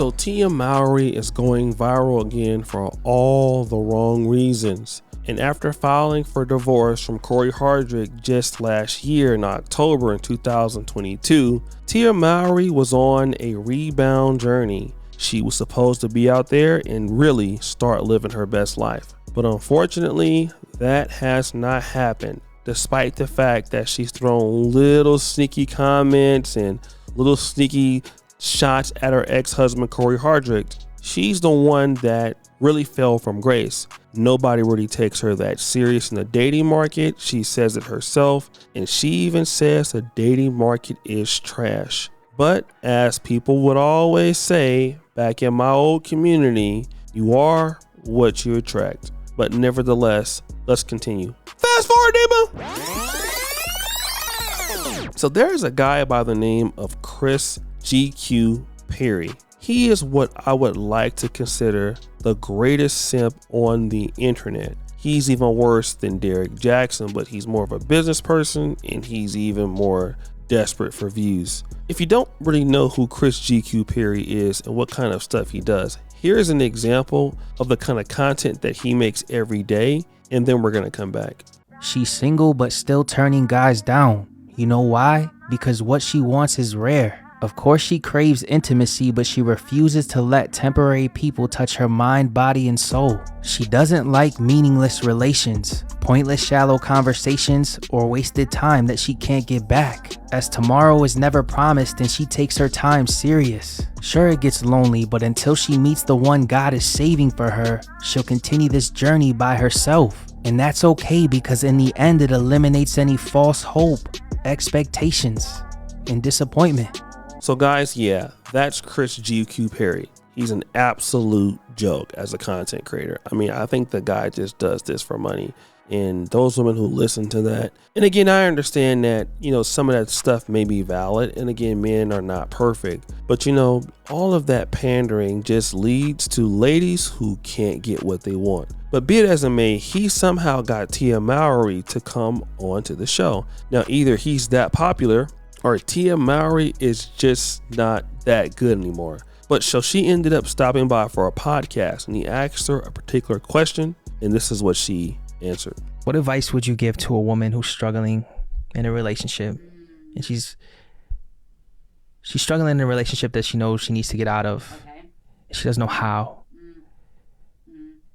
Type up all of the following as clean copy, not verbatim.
So Tia Mowry is going viral again for all the wrong reasons. And after filing for divorce from Corey Hardrick just last year in October in 2022, Tia Mowry was on a rebound journey. She was supposed to be out there and really start living her best life. But unfortunately, that has not happened, despite the fact that she's thrown little sneaky comments and little sneaky shots at her ex-husband Corey Hardrick. She's the one that really fell from grace. Nobody really takes her that serious in the dating market. She says it herself, and she even says the dating market is trash. But as people would always say back in my old community, you are what you attract. But nevertheless, let's continue. Fast forward, Dima. So there's a guy by the name of Chris GQ Perry. He is what I would like to consider the greatest simp on the internet. He's even worse than Derek Jackson, but he's more of a business person and he's even more desperate for views. If you don't really know who Chris GQ Perry is and what kind of stuff he does, here's an example of the kind of content that he makes every day, and then we're gonna come back. She's single but still turning guys down. You know why? Because what she wants is rare. Of course she craves intimacy, but she refuses to let temporary people touch her mind, body, and soul. She doesn't like meaningless relations, pointless shallow conversations, or wasted time that she can't get back. As tomorrow is never promised and she takes her time serious. Sure, it gets lonely, but until she meets the one God is saving for her, she'll continue this journey by herself. And that's okay, because in the end it eliminates any false hope, expectations, and disappointment. So guys, yeah, that's Chris GQ Perry. He's an absolute joke as a content creator. I mean, I think the guy just does this for money. And those women who listen to that, and again, I understand that, some of that stuff may be valid. And again, men are not perfect. But all of that pandering just leads to ladies who can't get what they want. But be it as it may, he somehow got Tia Mowry to come onto the show. Now, either he's that popular or Tia Mowry is just not that good anymore. But so she ended up stopping by for a podcast, and he asked her a particular question, and this is what she answered. What advice would you give to a woman who's struggling in a relationship, and she's struggling in a relationship that she knows she needs to get out of? Okay. She doesn't know how.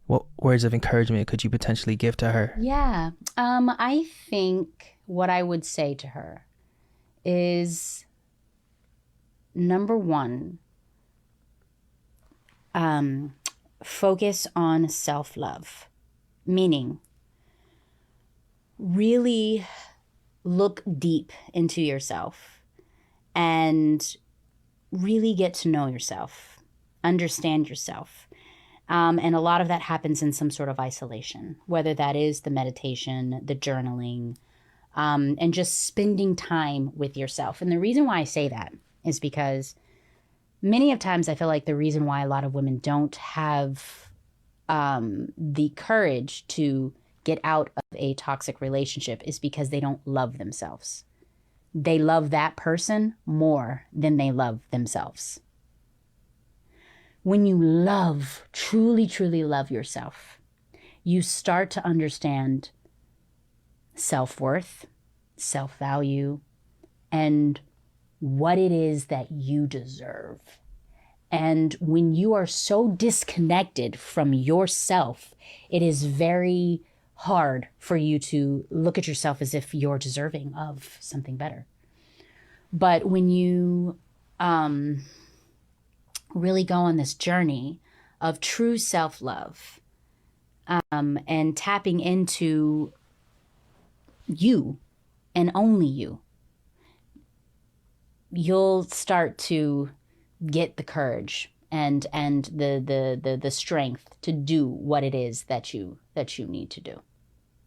What words of encouragement could you potentially give to her? Yeah, I think what I would say to her is, number one, focus on self-love, meaning really look deep into yourself and really get to know yourself, understand yourself. And a lot of that happens in some sort of isolation, whether that is the meditation, the journaling, and just spending time with yourself. And the reason why I say that is because many of times I feel like the reason why a lot of women don't have the courage to get out of a toxic relationship is because they don't love themselves. They love that person more than they love themselves. When you love, truly, truly love yourself, you start to understand self-worth, self-value, and what it is that you deserve. And when you are so disconnected from yourself, it is very hard for you to look at yourself as if you're deserving of something better. But when you really go on this journey of true self-love and tapping into you and only you, you'll start to get the courage and the strength to do what it is that you need to do.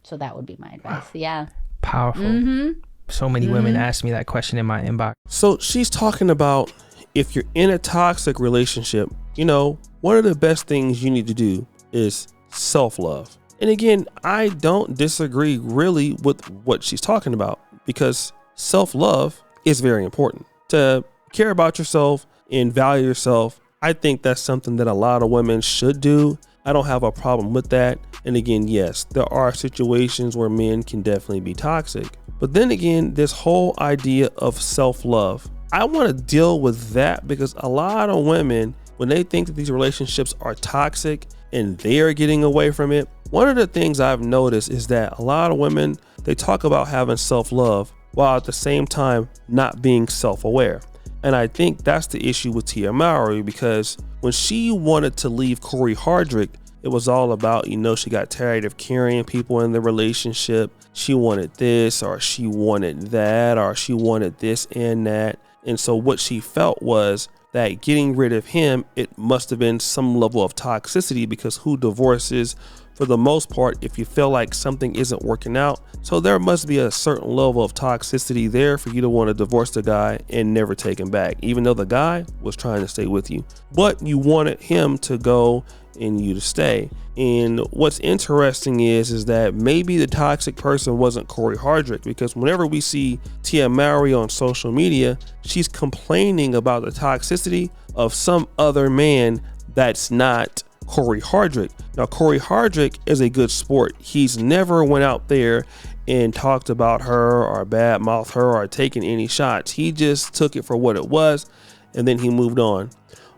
So that would be my advice. Yeah. Powerful. Mm-hmm. So many women ask me that question in my inbox. So she's talking about, if you're in a toxic relationship, one of the best things you need to do is self-love. And again, I don't disagree really with what she's talking about, because self-love is very important. To care about yourself and value yourself I think that's something that a lot of women should do. I don't have a problem with that. And again, yes, there are situations where men can definitely be toxic. But then again, this whole idea of self-love, I want to deal with that because a lot of women, when they think that these relationships are toxic and they're getting away from it, one of the things I've noticed is that a lot of women, they talk about having self-love while at the same time not being self-aware. And I think that's the issue with Tia Mowry, because when she wanted to leave Corey Hardrick, it was all about, she got tired of carrying people in the relationship. She wanted this, or she wanted that, or she wanted this and that. And so what she felt was that getting rid of him, it must have been some level of toxicity, because who divorces for the most part if you feel like something isn't working out? So there must be a certain level of toxicity there for you to want to divorce the guy and never take him back, even though the guy was trying to stay with you, but you wanted him to go and you to stay. And what's interesting is that maybe the toxic person wasn't Corey Hardrick, because whenever we see Tia Mowry on social media, she's complaining about the toxicity of some other man that's not Corey Hardrick. Now, Corey Hardrick is a good sport. He's never went out there and talked about her or badmouthed her or taken any shots. He just took it for what it was and then he moved on.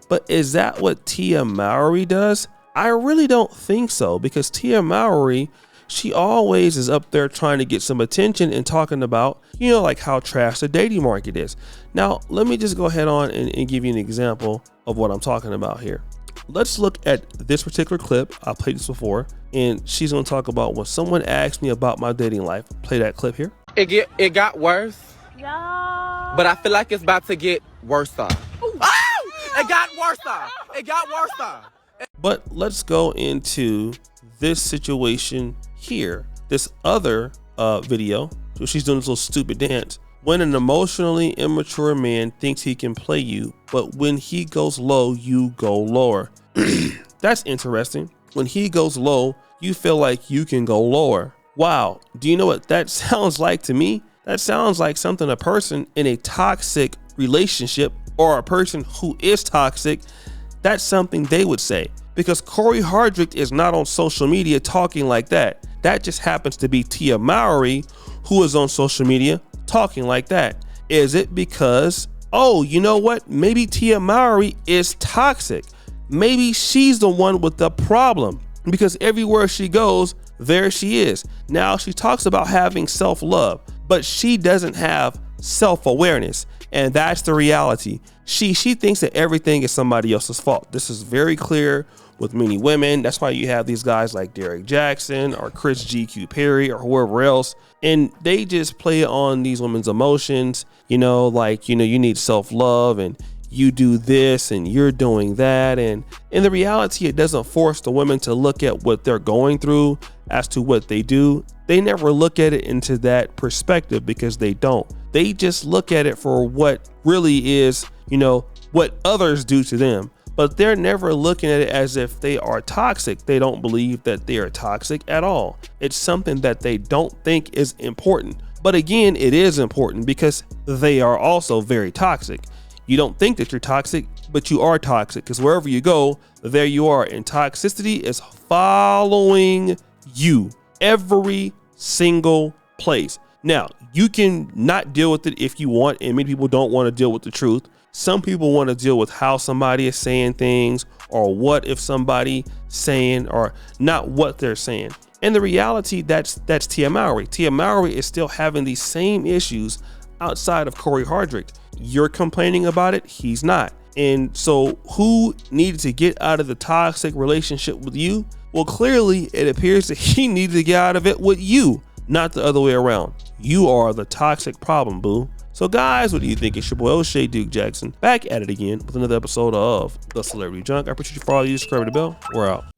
But is that what Tia Mowry does? I really don't think so, because Tia Mowry, she always is up there trying to get some attention and talking about, like how trash the dating market is. Now, let me just go ahead on and give you an example of what I'm talking about here. Let's look at this particular clip. I played this before, and she's going to talk about when someone asked me about my dating life. Play that clip here. It got worse, but I feel like it's about to get worse. Oh! It got worse. It got worse. But let's go into this situation here. This other video. So she's doing this little stupid dance. When an emotionally immature man thinks he can play you, but when he goes low, you go lower. That's interesting. When he goes low, you feel like you can go lower. Wow. Do you know what that sounds like to me? That sounds like something a person in a toxic relationship, or a person who is toxic, that's something they would say. Because Corey Hardrick is not on social media talking like that. That just happens to be Tia Mowry, who is on social media talking like that. Is it because, oh, you know what? Maybe Tia Mowry is toxic. Maybe she's the one with the problem, because everywhere she goes, there she is. Now she talks about having self-love, but she doesn't have self-awareness. And that's the reality. She thinks that everything is somebody else's fault. This is very clear with many women. That's why you have these guys like Derek Jackson or Chris GQ Perry or whoever else, and they just play on these women's emotions, you need self-love and you do this and you're doing that. And in the reality, it doesn't force the women to look at what they're going through as to what they do. They never look at it into that perspective, because they don't. They just look at it for what really is, what others do to them. But they're never looking at it as if they are toxic. They don't believe that they are toxic at all. It's something that they don't think is important. But again, it is important, because they are also very toxic. You don't think that you're toxic, but you are toxic, because wherever you go, there you are. And toxicity is following you every single place. Now, you can not deal with it if you want, and many people don't want to deal with the truth. Some people want to deal with how somebody is saying things, or what if somebody saying, or not what they're saying. And the reality, that's Tia Mowry. Tia Mowry is still having these same issues outside of Corey Hardrick. You're complaining about it, he's not. And so who needed to get out of the toxic relationship with you? Well, clearly it appears that he needed to get out of it with you, not the other way around. You are the toxic problem, boo. So guys, what do you think? It's your boy O'Shea Duke Jackson, back at it again with another episode of The Celebrity Junk. I appreciate you for all you. Subscribe to the bell. We're out.